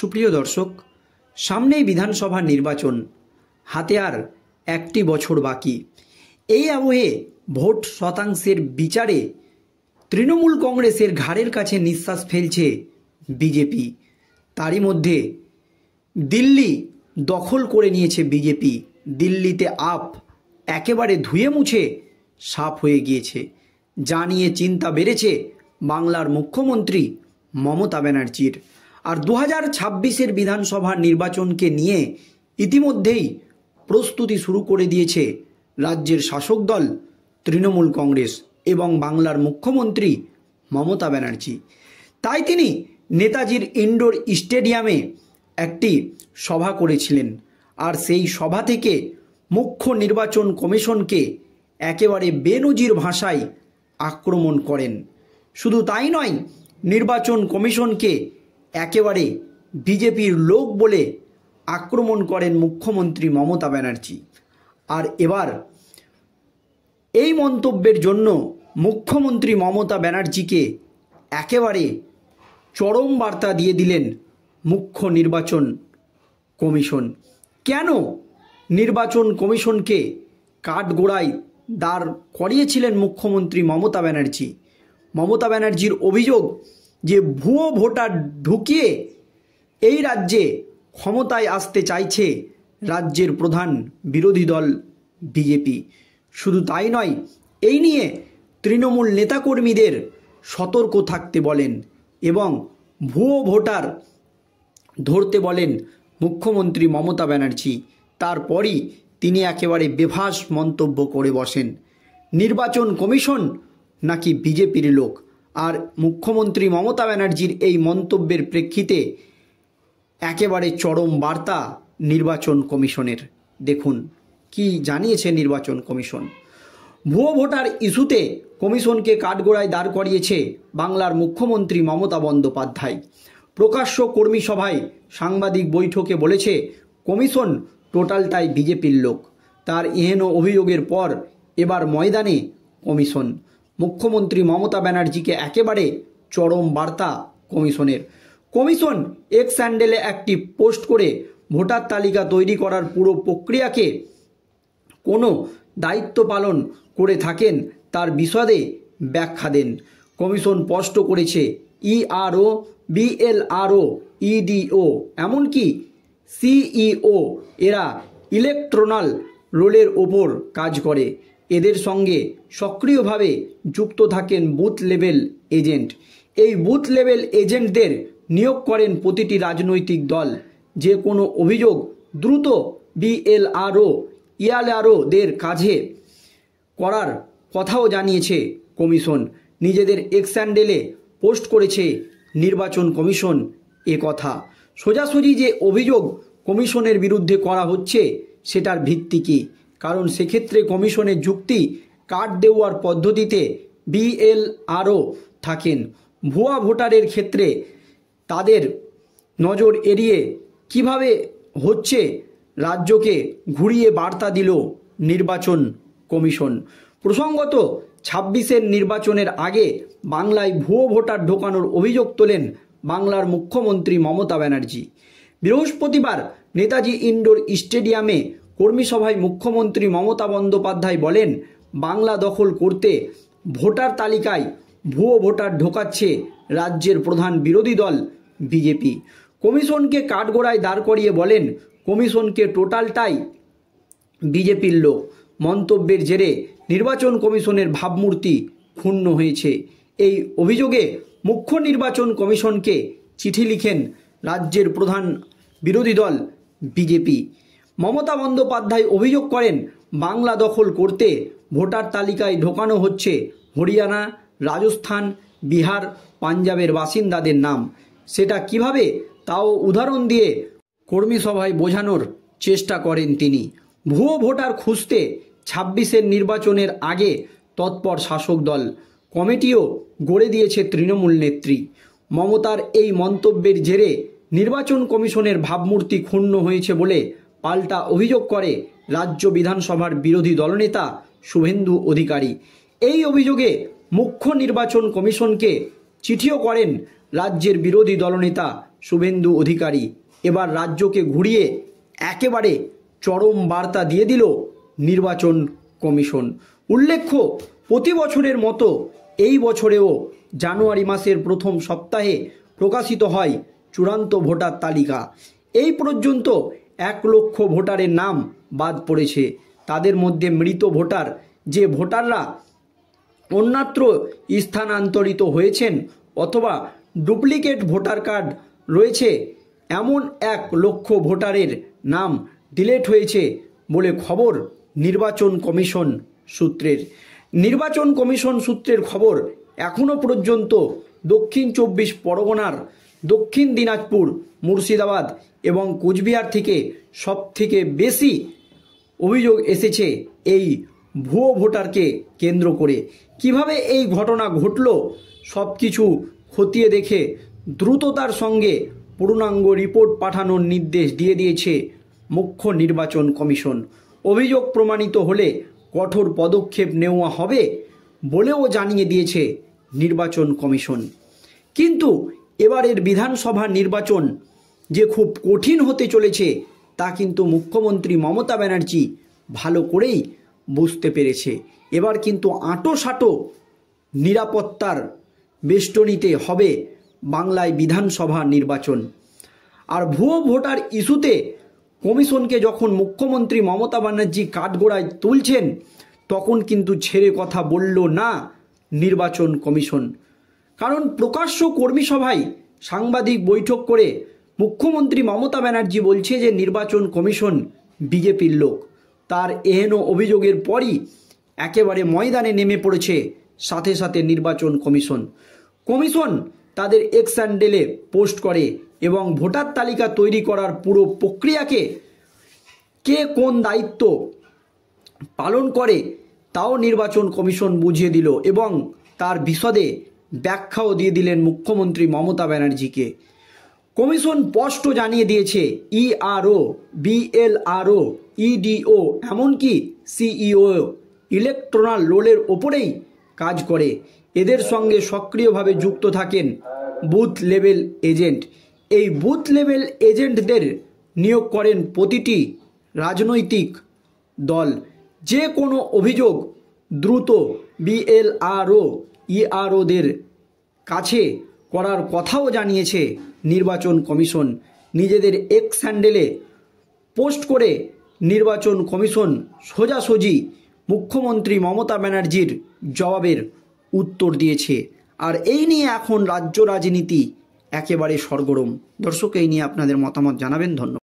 সুপ্রিয় দর্শক, সামনেই বিধানসভা নির্বাচন, হাতে আর একটি বছর বাকি। এই আবহে ভোট শতাংশের বিচারে তৃণমূল কংগ্রেসের ঘাড়ের কাছে নিঃশ্বাস ফেলছে বিজেপি। তারই মধ্যে দিল্লি দখল করে নিয়েছে বিজেপি। দিল্লিতে আপ একেবারে ধুয়ে মুছে সাফ হয়ে গিয়েছে, যা নিয়ে চিন্তা বেড়েছে বাংলার মুখ্যমন্ত্রী মমতা ব্যানার্জির। আর 2026-এর বিধানসভা নির্বাচনকে নিয়ে ইতিমধ্যেই প্রস্তুতি শুরু করে দিয়েছে রাজ্যের শাসক দল তৃণমূল কংগ্রেস এবং বাংলার মুখ্যমন্ত্রী মমতা ব্যানার্জি। তাই তিনি নেতাজির ইনডোর স্টেডিয়ামে একটি সভা করেছিলেন, আর সেই সভা থেকে মুখ্য নির্বাচন কমিশনকে একেবারে বেনজির ভাষায় আক্রমণ করেন। শুধু তাই নয়, নির্বাচন কমিশনকে একেবারে বিজেপির লোক বলে আক্রমণ করেন মুখ্যমন্ত্রী মমতা ব্যানার্জি। আর এবার এই মন্তব্যের জন্য মুখ্যমন্ত্রী মমতা ব্যানার্জিকে একেবারে চরম বার্তা দিয়ে দিলেন মুখ্য নির্বাচন কমিশন। কেন নির্বাচন কমিশনকে কাঠগোড়ায় দাঁড় করিয়েছিলেন মুখ্যমন্ত্রী মমতা ব্যানার্জি? মমতা ব্যানার্জির অভিযোগ যে ভুয়ো ভোটার ঢুকিয়ে এই রাজ্যে ক্ষমতায় আসতে চাইছে রাজ্যের প্রধান বিরোধী দল বিজেপি। শুধু তাই নয়, এই নিয়ে তৃণমূল নেতাকর্মীদের সতর্ক থাকতে বলেন এবং ভুয়ো ভোটার ধরতে বলেন মুখ্যমন্ত্রী মমতা ব্যানার্জি। তারপরই তিনি একেবারে বেভাস মন্তব্য করে বসেন, নির্বাচন কমিশন নাকি বিজেপির লোক। আর মুখ্যমন্ত্রী মমতা ব্যানার্জির এই মন্তব্যের প্রেক্ষিতে একেবারে চরম বার্তা নির্বাচন কমিশনের। দেখুন কি জানিয়েছে নির্বাচন কমিশন। ভুয়ো ভোটার ইস্যুতে কমিশনকে কাঠগোড়ায় দাঁড় করিয়েছে বাংলার মুখ্যমন্ত্রী মমতা বন্দ্যোপাধ্যায়। প্রকাশ্য কর্মী সভায় সাংবাদিক বৈঠকে বলেছে কমিশন টোটালটাই বিজেপির লোক। তার এহেন অভিযোগের পর এবার ময়দানে কমিশন। মুখ্যমন্ত্রী মমতা ব্যানার্জিকে একেবারে চরম বার্তা কমিশনের। কমিশন এক্স হ্যান্ডেলে একটি পোস্ট করে ভোটার তালিকা তৈরি করার পুরো প্রক্রিয়াকে কোনো দায়িত্ব পালন করে থাকেন তার বিশদে ব্যাখ্যা দেন। কমিশন স্পষ্ট করেছে ইআরও, বিএলআরও, ইডিও, এমনকি সিইও এরা ইলেকট্রাল রোলের ওপর কাজ করে। এদের সঙ্গে সক্রিয়ভাবে যুক্ত থাকেন বুথ লেভেল এজেন্ট। এই বুথ লেভেল এজেন্টদের নিয়োগ করেন প্রতিটি রাজনৈতিক দল। যে কোনো অভিযোগ দ্রুত বিএলআরও, ইআরওদের কাজে করার কথাও জানিয়েছে কমিশন। নিজেদের এক্স হ্যান্ডেলে পোস্ট করেছে নির্বাচন কমিশন এ কথা। সোজাসুজি যে অভিযোগ কমিশনের বিরুদ্ধে করা হচ্ছে সেটার ভিত্তি কী? কারণ সেক্ষেত্রে কমিশনের যুক্তি কার্ড দেওয়ার পদ্ধতিতে বিএলআরও থাকেন। ভুয়া ভোটারের ক্ষেত্রে তাদের নজর এড়িয়ে কিভাবে হচ্ছে রাজ্যকে ঘুরিয়ে বার্তা দিল নির্বাচন কমিশন। প্রসঙ্গত 26-এর নির্বাচনের আগে বাংলায় ভুয়ো ভোটার ঢোকানোর অভিযোগ তোলেন বাংলার মুখ্যমন্ত্রী মমতা ব্যানার্জি। বৃহস্পতিবার নেতাজি ইনডোর স্টেডিয়ামে কর্মী সভায় মুখ্যমন্ত্রী মমতা বন্দ্যোপাধ্যায় বলেন, বাংলা দখল করতে ভোটার তালিকায় ভুয়ো ভোটার ঢোকাচ্ছে রাজ্যের প্রধান বিরোধী দল বিজেপি। কমিশনকে কাঠগোড়ায় দাঁড় করিয়ে বলেন কমিশনকে টোটালটাই বিজেপির লোক। মন্তব্যের জেরে নির্বাচন কমিশনের ভাবমূর্তি ক্ষুণ্ণ হয়েছে। এই অভিযোগে মুখ্য নির্বাচন কমিশনকে চিঠি লিখেন রাজ্যের প্রধান বিরোধী দল বিজেপি। মমতা বন্দ্যোপাধ্যায় অভিযোগ করেন বাংলা দখল করতে ভোটার তালিকায় ঢোকানো হচ্ছে হরিয়ানা, রাজস্থান, বিহার, পাঞ্জাবের বাসিন্দাদের নাম। সেটা কিভাবে তাও উদাহরণ দিয়ে কর্মী সভায় বোঝানোর চেষ্টা করেন তিনি। ভুয়ো ভোটার খুঁজতে 26-এর নির্বাচনের আগে তৎপর শাসক দল, কমিটিও গড়ে দিয়েছে তৃণমূল নেত্রী। মমতার এই মন্তব্যের জেরে নির্বাচন কমিশনের ভাবমূর্তি ক্ষুণ্ণ হয়েছে বলে পাল্টা অভিযোগ করে রাজ্য বিধানসভার বিরোধী দলনেতা শুভেন্দু অধিকারী। এই অভিযোগে মুখ্য নির্বাচন কমিশনকে চিঠিও করেন রাজ্যের বিরোধী দলনেতা শুভেন্দু অধিকারী এবার রাজ্যকে ঘুরিয়ে একেবারে চরম বার্তা দিয়ে দিল নির্বাচন কমিশন। উল্লেখ্য, প্রতি বছরের মতো এই বছরেও জানুয়ারি মাসের প্রথম সপ্তাহে প্রকাশিত হয় চূড়ান্ত ভোটার তালিকা। এই পর্যন্ত 1 লক্ষ ভোটারের নাম বাদ পড়েছে। তাদের মধ্যে মৃত ভোটার, যে ভোটাররা অন্যত্র স্থানান্তরিত হয়েছেন অথবা ডুপ্লিকেট ভোটার কার্ড রয়েছে, এমন 1 লক্ষ ভোটারের নাম ডিলিট হয়েছে বলে খবর নির্বাচন কমিশন সূত্রের। নির্বাচন কমিশন সূত্রের খবর, এখনও পর্যন্ত দক্ষিণ 24 পরগনার দক্ষিণ দিনাজপুর, মুর্শিদাবাদ এবং কোচবিহার থেকে সবথেকে বেশি অভিযোগ এসেছে এই ভুয়ো ভোটারকে কেন্দ্র করে। কিভাবে এই ঘটনা ঘটল সব কিছু খতিয়ে দেখে দ্রুততার সঙ্গে পূর্ণাঙ্গ রিপোর্ট পাঠানোর নির্দেশ দিয়ে দিয়েছে মুখ্য নির্বাচন কমিশন। অভিযোগ প্রমাণিত হলে কঠোর পদক্ষেপ নেওয়া হবে বলেও জানিয়ে দিয়েছে নির্বাচন কমিশন। কিন্তু এবারের বিধানসভা নির্বাচন যে খুব কঠিন হতে চলেছে তা কিন্তু মুখ্যমন্ত্রী মমতা ব্যানার্জি ভালো করেই বুঝতে পেরেছে। এবার কিন্তু আঁটো নিরাপত্তার বেষ্টনীতে হবে বাংলায় বিধানসভা নির্বাচন। আর ভুয়ো ভোটার ইস্যুতে কমিশনকে যখন মুখ্যমন্ত্রী মমতা ব্যানার্জি কাঠগড়ায় তুলছেন, তখন কিন্তু ছেড়ে কথা বলল না নির্বাচন কমিশন। কারণ প্রকাশ্য কর্মী সভায় সাংবাদিক বৈঠক করে মুখ্যমন্ত্রী মমতা ব্যানার্জি বলছে যে নির্বাচন কমিশন বিজেপির লোক। তার এহেন অভিযোগের পরই একেবারে ময়দানে নেমে পড়েছে সাথে সাথে নির্বাচন কমিশন তাদের এক্স হ্যান্ডেলে পোস্ট করে এবং ভোটার তালিকা তৈরি করার পুরো প্রক্রিয়াকে কে কোন দায়িত্ব পালন করে তাও নির্বাচন কমিশন বুঝিয়ে দিল এবং তার বিশদে ব্যাখ্যাও দিয়ে দিলেন মুখ্যমন্ত্রী মমতা ব্যানার্জিকে। কমিশন স্পষ্ট জানিয়ে দিয়েছে ইআরও, বিএলআরও, ইডিও এমনকি সিইও ইলেকট্রাল রোলের ওপরেই কাজ করে। এদের সঙ্গে সক্রিয়ভাবে যুক্ত থাকেন বুথ লেভেল এজেন্ট। এই বুথ লেভেল এজেন্টদের নিয়োগ করেন প্রতিটি রাজনৈতিক দল। যে কোনো অভিযোগ দ্রুত বিএলআরও, ইআরওদের কাছে করার কথাও জানিয়েছে নির্বাচন কমিশন। নিজেদের এক্স হ্যান্ডেলে পোস্ট করে নির্বাচন কমিশন সোজাসুজি মুখ্যমন্ত্রী মমতা ব্যানার্জির জবাবের উত্তর দিয়েছে। আর এই নিয়ে এখন রাজ্য রাজনীতি একেবারে সরগরম। দর্শক, এই নিয়ে আপনাদের মতামত জানাবেন। ধন্যবাদ।